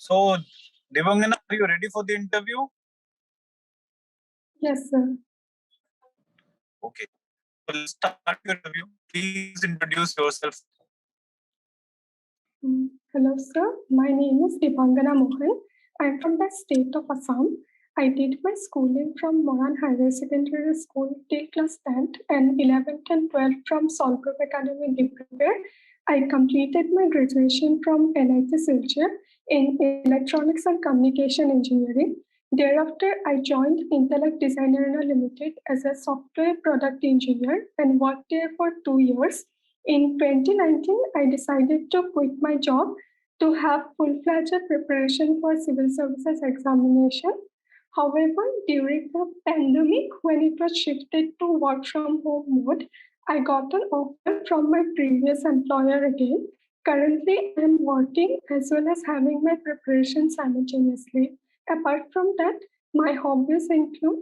So, Dibangana, are you ready for the interview? Yes, sir. Okay. So let's start your interview. Please introduce yourself. Hello, sir. My name is DIBANGANA Mohan. I'm from the state of Assam. I did my schooling from MOHAN Higher Secondary School till class 10th and 11th and 12th from Solgroup Academy, Dibrugarh. I completed my graduation from NIT Silchar in Electronics and Communication Engineering. Thereafter, I joined Intellect Designer Limited as a software product engineer and worked there for 2 years. In 2019, I decided to quit my job to have full-fledged preparation for civil services examination. However, during the pandemic, when it was shifted to work from home mode, I got an offer from my previous employer again. Currently, I am working as well as having my preparation simultaneously. Apart from that, my hobbies include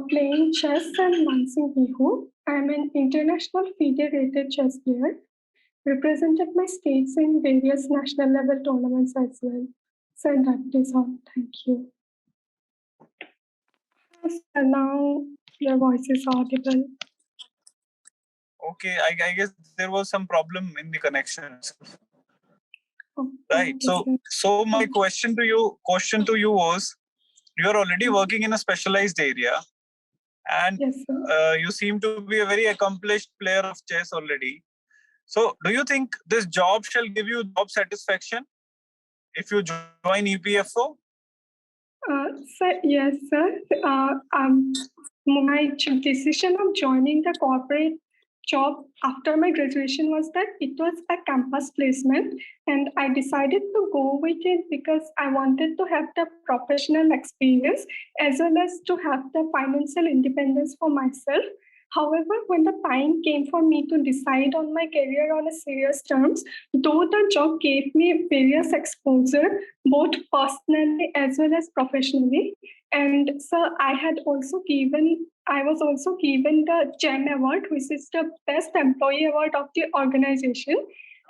playing chess and dancing bihu. I am an international FIDE rated chess player, represented my states in various national level tournaments as well. So that is all. Thank you. So now your voice is audible. Okay, I guess there was some problem in the connection. Oh, Right. okay, So my question to you was, you're already working in a specialized area, and yes, you seem to be a very accomplished player of chess already. So do you think this job shall give you job satisfaction if you join EPFO? Sir, yes, sir. My decision of joining the corporate job after my graduation was that it was a campus placement, and I decided to go with it because I wanted to have the professional experience as well as to have the financial independence for myself. However, when the time came for me to decide on my career on a serious terms, though the job gave me various exposure, both personally as well as professionally, and so I was also given the GEM award, which is the best employee award of the organization.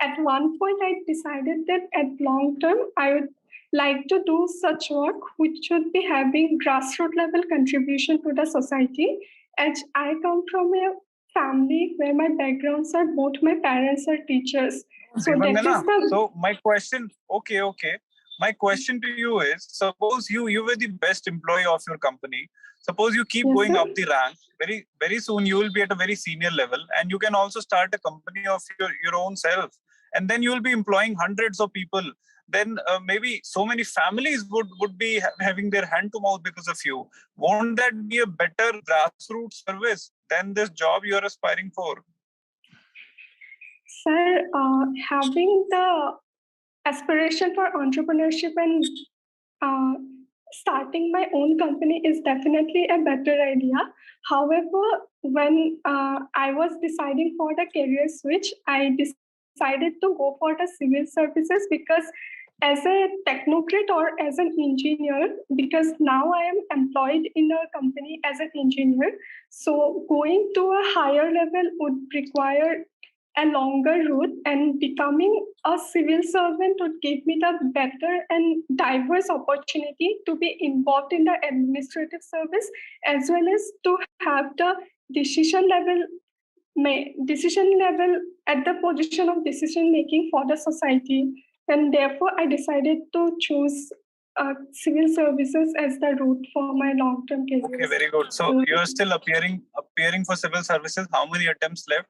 At one point, I decided that at long term, I would like to do such work which should be having grassroots level contribution to the society. As I come from a family where my backgrounds are both my parents are teachers. So my question, okay. My question to you is, suppose you were the best employee of your company. Suppose you keep going up the rank, very soon you will be at a very senior level, and you can also start a company of your own self. And then you will be employing hundreds of people. Then maybe so many families would be having their hand to mouth because of you. Won't that be a better grassroots service than this job you are aspiring for? Sir, having the aspiration for entrepreneurship and starting my own company is definitely a better idea. However, when I was deciding for the career switch, I decided to go for the civil services because as a technocrat or as an engineer, because now I am employed in a company as an engineer, so going to a higher level would require a longer route, and becoming a civil servant would give me the better and diverse opportunity to be involved in the administrative service as well as to have the decision level at the position of decision making for the society. And therefore, I decided to choose civil services as the route for my long-term career. Okay, very good. So you are still appearing for civil services. How many attempts left?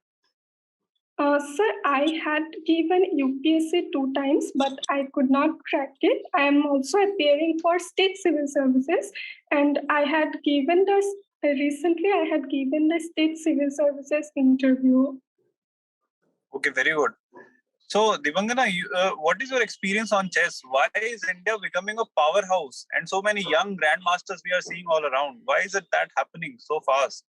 Sir, I had given UPSC 2 times, but I could not crack it. I am also appearing for state civil services, and recently I had given the state civil services interview. Okay, very good. So, Dibangana, what is your experience on chess? Why is India becoming a powerhouse and so many young grandmasters we are seeing all around? Why is it that happening so fast?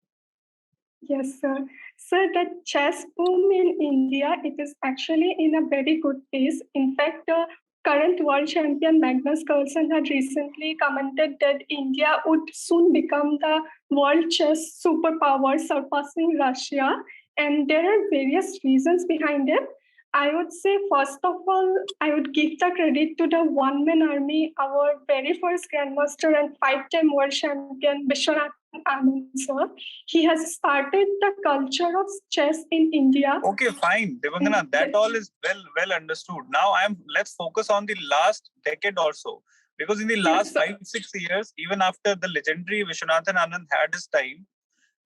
Yes, sir. Sir, the chess boom in India, it is actually in a very good pace. In fact, the current world champion Magnus Carlsen had recently commented that India would soon become the world chess superpower, surpassing Russia. And there are various reasons behind it. I would say, first of all, I would give the credit to the one-man army, our very first Grandmaster and five-time world champion, Vishwanath Anand sir. He has started the culture of chess in India. Okay, fine, Dibangana, that all is well understood. Now let's focus on the last decade or so. Because in the last 5-6 years, even after the legendary Vishwanathan Anand had his time,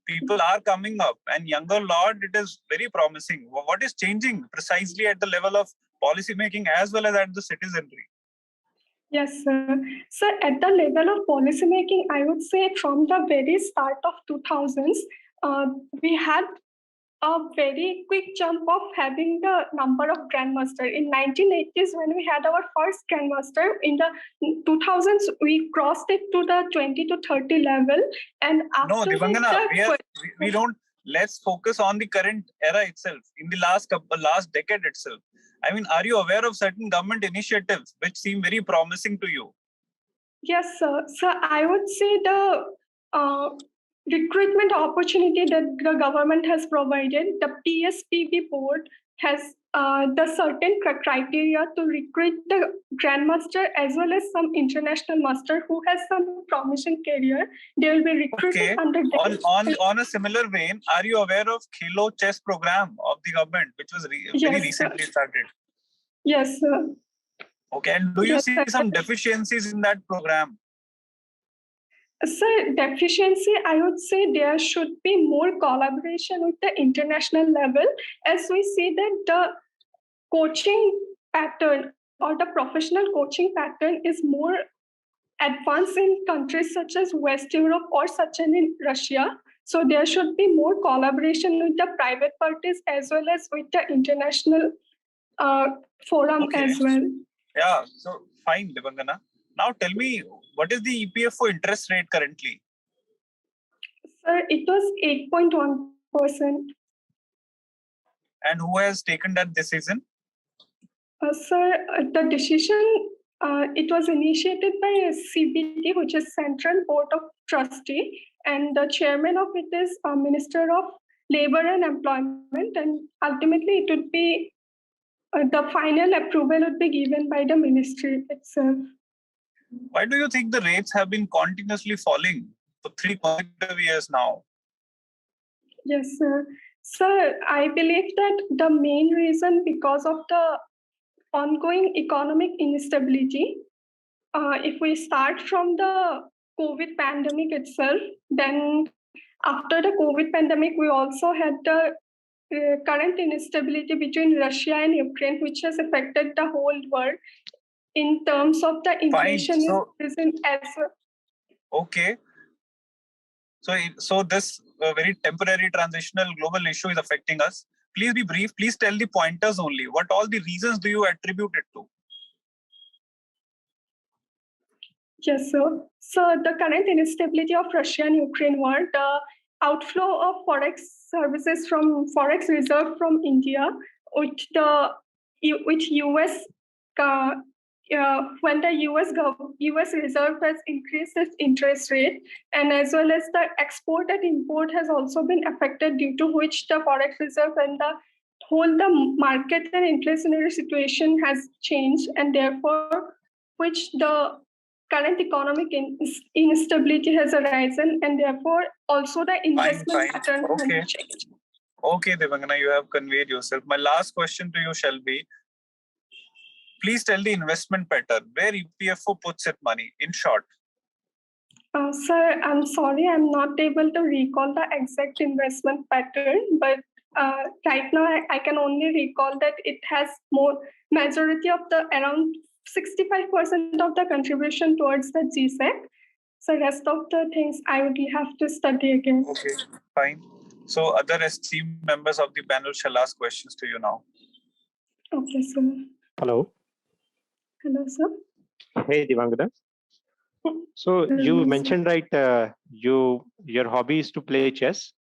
people are coming up, and younger lot, it is very promising. What is changing precisely at the level of policy making as well as at the citizenry? Yes, sir. So at the level of policy making, I would say from the very start of 2000s, we had a very quick jump of having the number of grandmaster. In 1980s, when we had our first grandmaster, in the 2000s, we crossed it to the 20 to 30 level. And after no, Dibangana, we don't. Let's focus on the current era itself. In the last decade itself. I mean, are you aware of certain government initiatives which seem very promising to you? Yes, sir. So I would say the recruitment opportunity that the government has provided, the PSPB board has the certain criteria to recruit the grandmaster as well as some international master who has some promising career. They will be recruited under that. On a similar vein, are you aware of Khelo chess program of the government, which was very recently started? Yes, sir. Okay, and do you see some deficiencies in that program? Sir, deficiency, I would say there should be more collaboration with the international level, as we see that the coaching pattern or the professional coaching pattern is more advanced in countries such as West Europe or such as in Russia. So there should be more collaboration with the private parties as well as with the international forum as well. Yeah, so fine, Dibangana. Now tell me, what is the EPFO interest rate currently? Sir, it was 8.1%. And who has taken that decision? Sir, the decision, it was initiated by CBT, which is Central Board of Trustee, and the chairman of it is Minister of Labor and Employment, and ultimately it would be, the final approval would be given by the ministry itself. Why do you think the rates have been continuously falling for 3 consecutive years now? Yes, sir. Sir, I believe that the main reason because of the ongoing economic instability, if we start from the COVID pandemic itself, then after the COVID pandemic, we also had the current instability between Russia and Ukraine, which has affected the whole world in terms of the inflation as well. Okay. So this very temporary transitional global issue is affecting us. Please be brief. Please tell the pointers only. What all the reasons do you attribute it to? Yes, sir. So the current instability of Russia and Ukraine war, the outflow of forex services from forex reserve from India, with US, when the US reserve has increased its interest rate, and as well as the export and import has also been affected, due to which the forex reserve and the market and inflationary situation has changed, and therefore which the current economic instability has arisen, and therefore also the investment pattern has changed. Okay, Dibangana, you have conveyed yourself. My last question to you shall be, please tell the investment pattern where EPFO puts its money, in short. Sir, I'm sorry, I'm not able to recall the exact investment pattern, but right now I can only recall that it has more majority of the around 65% of the contribution towards the GSEC. So rest of the things I would have to study again. Okay, fine. So other esteemed members of the panel shall ask questions to you now. Okay, sir. Hello. Hello, sir. Hey, Dibangana. So you mentioned, right, your hobby is to play chess?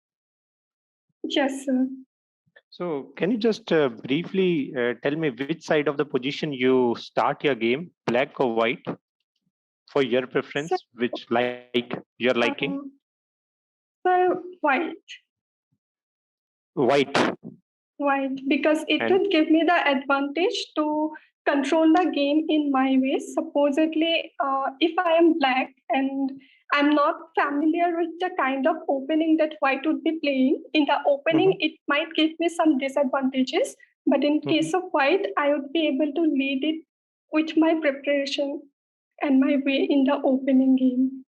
Yes, sir. So can you just briefly tell me which side of the position you start your game, black or white, for your preference, sir, which you're liking? Sir, white. White. White, because it And would give me the advantage to control the game in my way. Supposedly, if I am black and I'm not familiar with the kind of opening that white would be playing, in the opening, it might give me some disadvantages. But in case of white, I would be able to lead it with my preparation and my way in the opening game.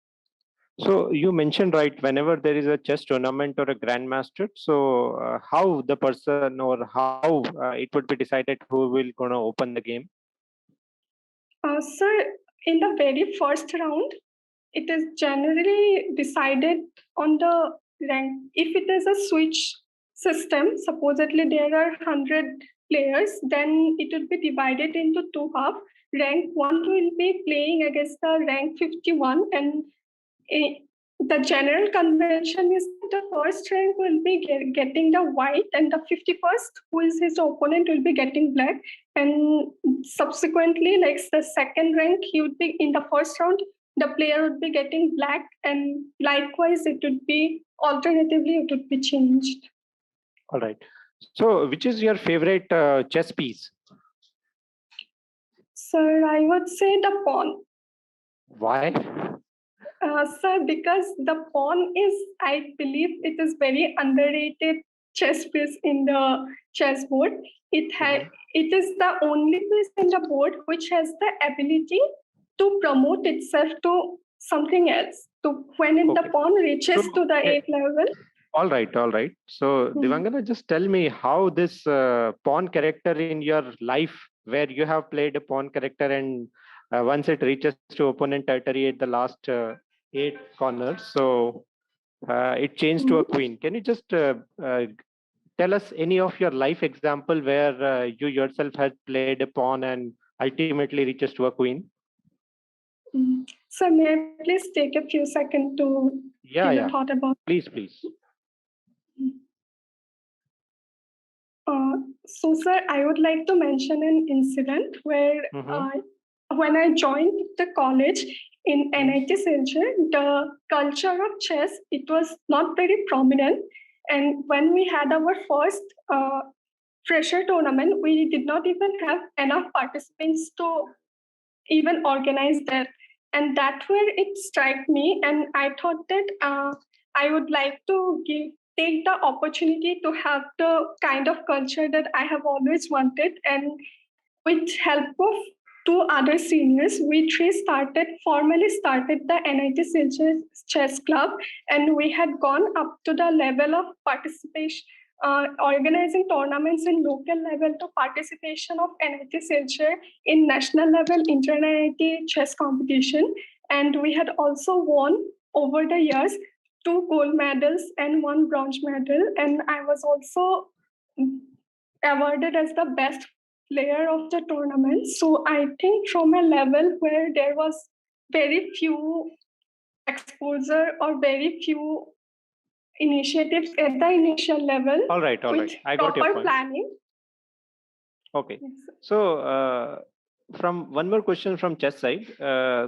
so you mentioned, right, whenever there is a chess tournament or a grandmaster, so how the person or how it would be decided who will gonna open the game? Sir, in the very first round, it is generally decided on the rank. If it is a switch system, supposedly there are 100 players, then it will be divided into two halves. Rank 1 will be playing against the rank 51, and the general convention is the first rank will be getting the white, and the 51st, who is his opponent, will be getting black. And subsequently, like the second rank, he would be in the first round, the player would be getting black, and likewise, it would be alternatively, it would be changed. All right. So which is your favorite chess piece? Sir, I would say the pawn. Why? Sir, because the pawn is, I believe, it is very underrated chess piece in the chessboard. It is the only piece in the board which has the ability to promote itself to something else. So when the pawn reaches to the 8th level. All right, all right. So Dibangana, just tell me how this pawn character in your life, where you have played a pawn character and once it reaches to opponent territory at the last 8 corners, so it changed to a queen. Can you just tell us any of your life example where you yourself had played a pawn and ultimately reaches to a queen? So may I please take a few seconds to give a thought about? Please. So, sir, I would like to mention an incident where when I joined the college in NIT Silchar, the culture of chess, it was not very prominent. And when we had our first fresher tournament, we did not even have enough participants to even organize that. And that where it struck me, and I thought that I would like to take the opportunity to have the kind of culture that I have always wanted. And with help of 2 other seniors, we formally started the NIT Silchar Chess Club, and we had gone up to the level of participation, organizing tournaments in local level to participation of NIT Silchar in national level inter-NIT chess competition. And we had also won over the years 2 gold medals and 1 bronze medal. And I was also awarded as the best player of the tournament. So I think from a level where there was very few exposure or very few initiatives at the initial level. All right. I got your point. Planning. Okay. Yes. So from one more question from chess side.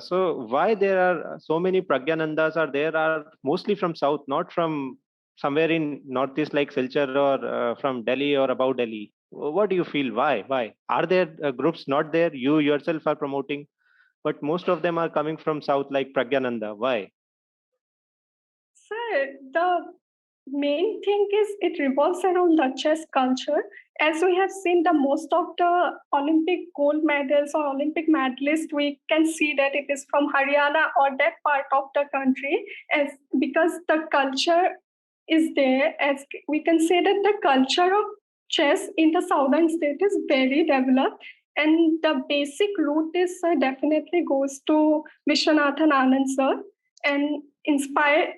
So why there are so many Pragyanandas are mostly from south, not from somewhere in northeast like Silchar or from Delhi or above Delhi? What do you feel? Why are there groups not there? You yourself are promoting, but most of them are coming from south like Pragyananda. Why? Sir, the main thing is it revolves around the chess culture. As we have seen, the most of the Olympic gold medals or Olympic medalists, we can see that it is from Haryana or that part of the country, as because the culture is there. As we can say that the culture of chess in the southern state is very developed, and the basic root is definitely goes to Vishwanathan Anand sir. And inspired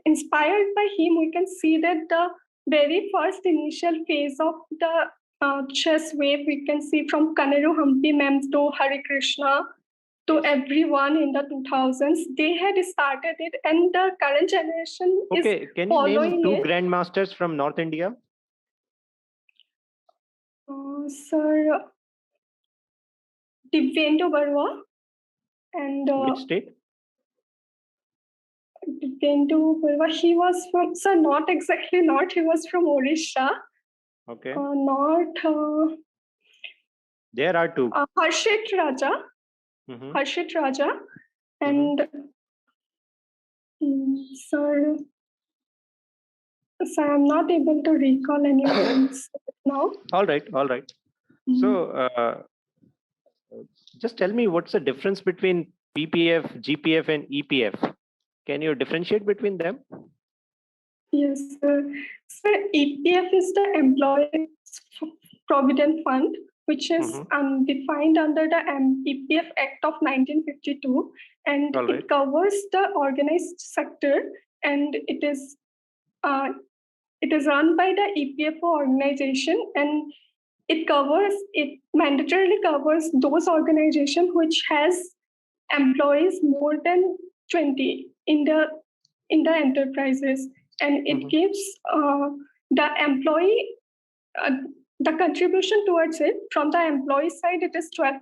by him, we can see that the very first initial phase of the chess wave, we can see from Kaneru Hampi ma'am to Hari Krishna to everyone in the 2000s, they had started it, and the current generation is can following you name 2 grandmasters from North India? Sir, Divyendu Barua and which state? Divyendu Barua, he was from, sir, not exactly North, he was from Odisha. Okay. Not There are two. Harshit Raja. Harshit Raja. And sir, I'm not able to recall any names now. All right. So just tell me what's the difference between PPF, GPF, and EPF. Can you differentiate between them? Yes, sir. So EPF is the Employee Provident Fund, which is defined under the EPF Act of 1952, and it covers the organized sector, and it is run by the EPFO organization, and it mandatorily covers those organizations which has employees more than 20 in the enterprises, and it gives the employee the contribution towards it. From the employee side, it is 12%,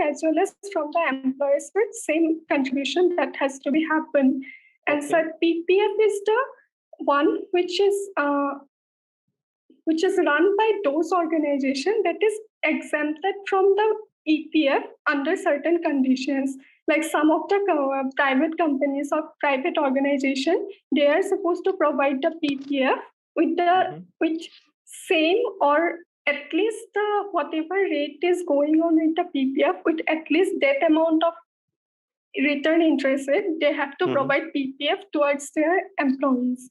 as well as from the employer side, same contribution that has to be happen. And so PPF is the one which is run by those organizations that is exempted from the EPF under certain conditions. Like some of the private companies or private organizations, they are supposed to provide the PPF with the which same or at least the whatever rate is going on with the PPF, with at least that amount of return interest rate, they have to provide PPF towards their employees.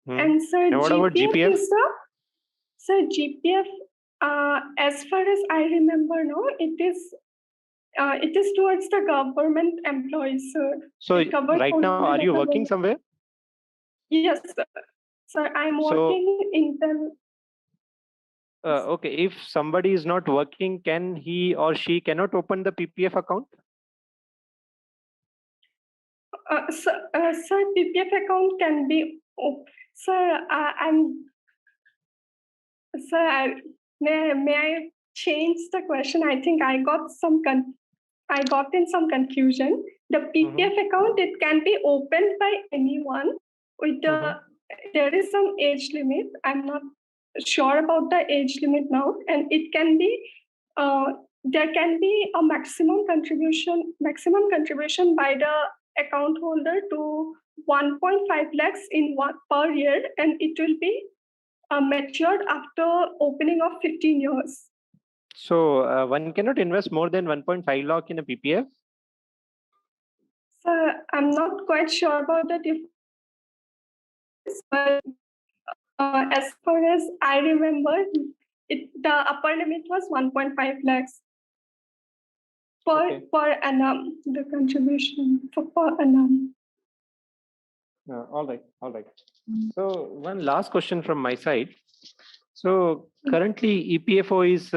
And so GPF is the GPF. As far as I remember, no, it is towards the government employees, sir. So right now, are you working somewhere? Yes, sir. Sir, I'm working in the. Okay, if somebody is not working, can he or she cannot open the PPF account? Sir, PPF account can be. Sir, Sir, may I change the question? I think I got in some confusion. The PPF account, it can be opened by anyone with there is some age limit. I'm not sure about the age limit now, and it can be there can be a maximum contribution by the account holder to 1.5 lakhs per year, and it will be matured after opening of 15 years. So one cannot invest more than 1.5 lakh in a PPF? Sir, I'm not quite sure about the difference, but as far as I remember, the upper limit was 1.5 lakhs per annum, the contribution per annum. All right. So one last question from my side. So currently EPFO is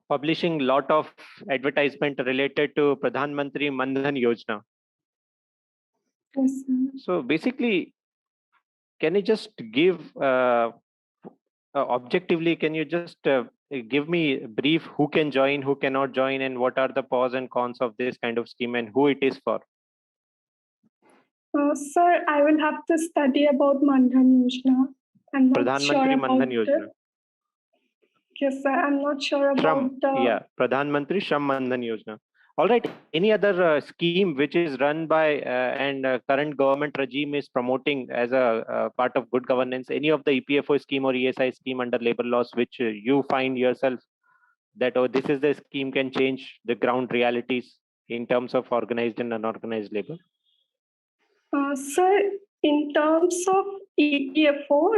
publishing a lot of advertisement related to Pradhan Mantri Mandhan Yojana. Yes, sir. So basically, can you just give objectively, can you just give me a brief who can join, who cannot join, and what are the pros and cons of this kind of scheme and who it is for? Sir, I will have to study about Mandhan Yojana. I'm not Pradhan sure Mantri about Mandhan Yojana. Yes, sir. I'm not sure about Pradhan Mantri Shram Mandhan Yojana. All right. Any other scheme which is run by and current government regime is promoting as a part of good governance? Any of the EPFO scheme or ESI scheme under labor laws which you find yourself that this is the scheme can change the ground realities in terms of organized and unorganized labor? Sir, in terms of EPFO,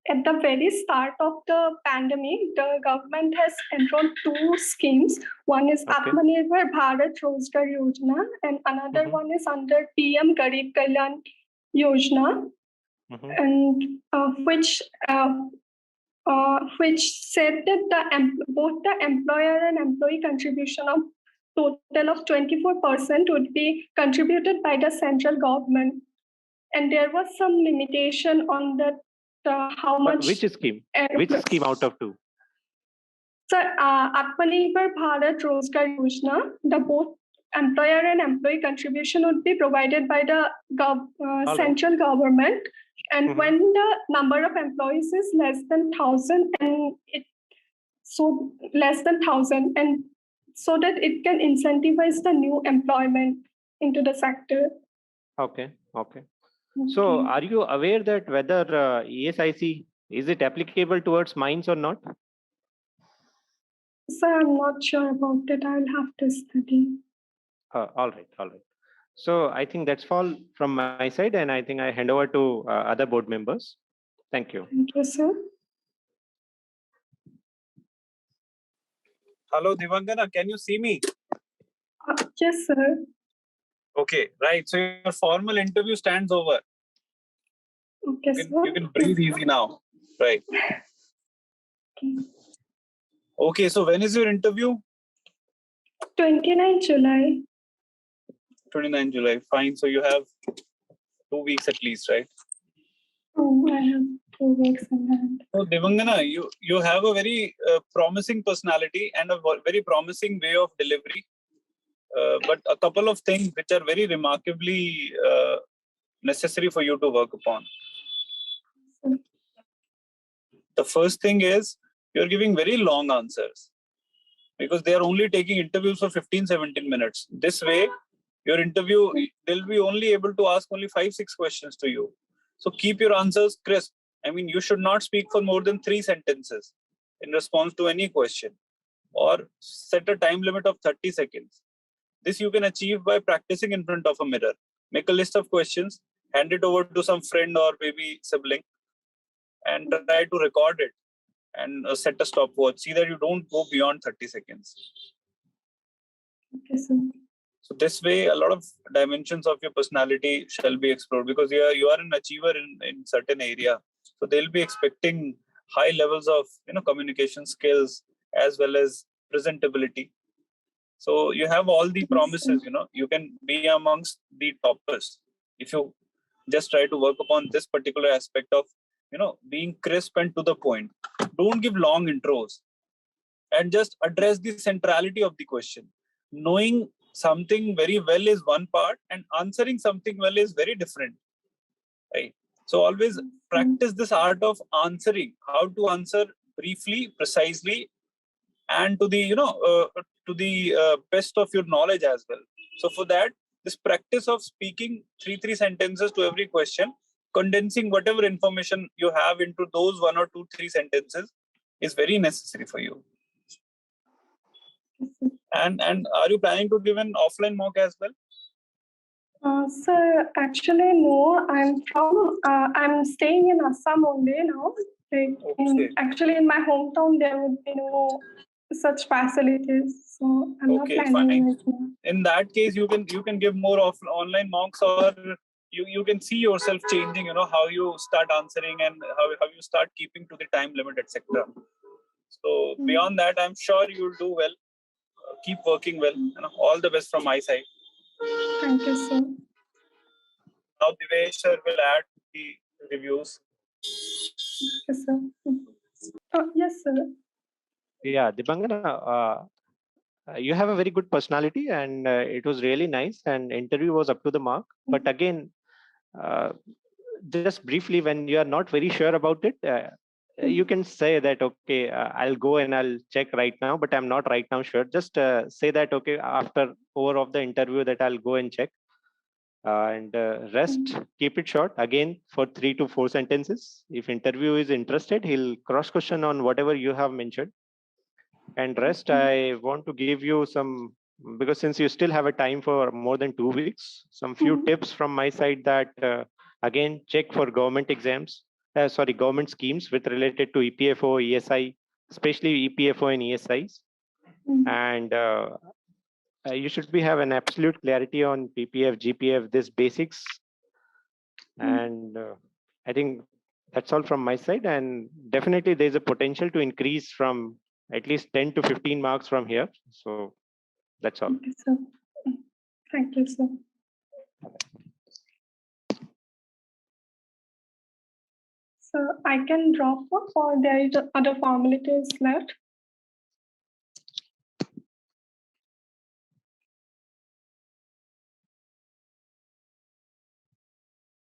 at the very start of the pandemic, the government has enrolled two schemes. One is Atmanirbhar Bharat Rozgar Yojana, and another one is under PM Garib Kalyan Yojana, and which said that both the employer and employee contribution of total of 24% would be contributed by the central government. And there was some limitation on that how much. Which scheme? Which scheme out of two? Sir, Atmanirbhar Bharat Rozgar Yojana, the both employer and employee contribution would be provided by the central government, And when the number of employees is less than 1,000 and less than 1,000, and so that it can incentivize the new employment into the sector. Okay. So are you aware that whether ESIC, is it applicable towards mines or not? So I'm not sure about it. I'll have to study. All right. So I think that's all from my side, and I think I hand over to other board members. Thank you. Thank you, sir. Hello, Divangana, can you see me? Yes, sir. Okay, right. So your formal interview stands over. Okay, sir. You can breathe easy now. Right. Okay. Okay, so when is your interview? 29 July. 29 July. Fine. So you have 2 weeks at least, right? Oh, I have 2 weeks in that. So Divangana, you have a very promising personality and a very promising way of delivery. But a couple of things which are very remarkably necessary for you to work upon. The first thing is you're giving very long answers because they are only taking interviews for 15-17 minutes. This way, your interview, they'll be only able to ask only 5-6 questions to you. So keep your answers crisp. I mean, you should not speak for more than 3 sentences in response to any question, or set a time limit of 30 seconds. This you can achieve by practicing in front of a mirror. Make a list of questions, hand it over to some friend or maybe sibling, and try to record it and set a stopwatch. See that you don't go beyond 30 seconds. Okay, sir. So this way, a lot of dimensions of your personality shall be explored because you are an achiever in certain area. So they'll be expecting high levels of communication skills as well as presentability. So you have all the promises. You can be amongst the toppers if you just try to work upon this particular aspect of being crisp and to the point. Don't give long intros and just address the centrality of the question. Knowing something very well is one part and answering something well is very different, right? So always practice this art of answering, how to answer briefly, precisely, and to the best of your knowledge as well. So for that, this practice of speaking three sentences to every question, condensing whatever information you have into those 1 or 2, 3 sentences is very necessary for you. And are you planning to give an offline mock as well? Sir, actually, no. I'm staying in Assam only now. Actually, in my hometown, there would be no such facilities. So I'm not planning right now. In that case, you can give more of online mocks, or you can see yourself changing, how you start answering and how you start keeping to the time limit, etc. So beyond that, I'm sure you'll do well. Keep working well. All the best from my side. Thank you, sir. Now Divesh sir will add the reviews. Yes, sir. Yes, sir. Yeah, Dibangana, you have a very good personality, and it was really nice, and interview was up to the mark. But again, just briefly, when you are not very sure about it, you can say that, okay, I'll go and I'll check right now, but I'm not right now sure. Just say that, okay, after over of the interview that I'll go and check. And rest, keep it short, again, for 3 to 4 sentences. If interview is interested, he'll cross question on whatever you have mentioned. And rest, I want to give you some, because since you still have a time for more than 2 weeks, some few tips from my side that, again, check for government exams, government schemes with related to EPFO, ESI, especially EPFO and ESIs. And you should have an absolute clarity on PPF, GPF, this basics. And I think that's all from my side. And definitely there's a potential to increase from at least 10 to 15 marks from here. So that's all. Thank you, sir. Thank you, sir. So I can drop off, or there is other formalities left?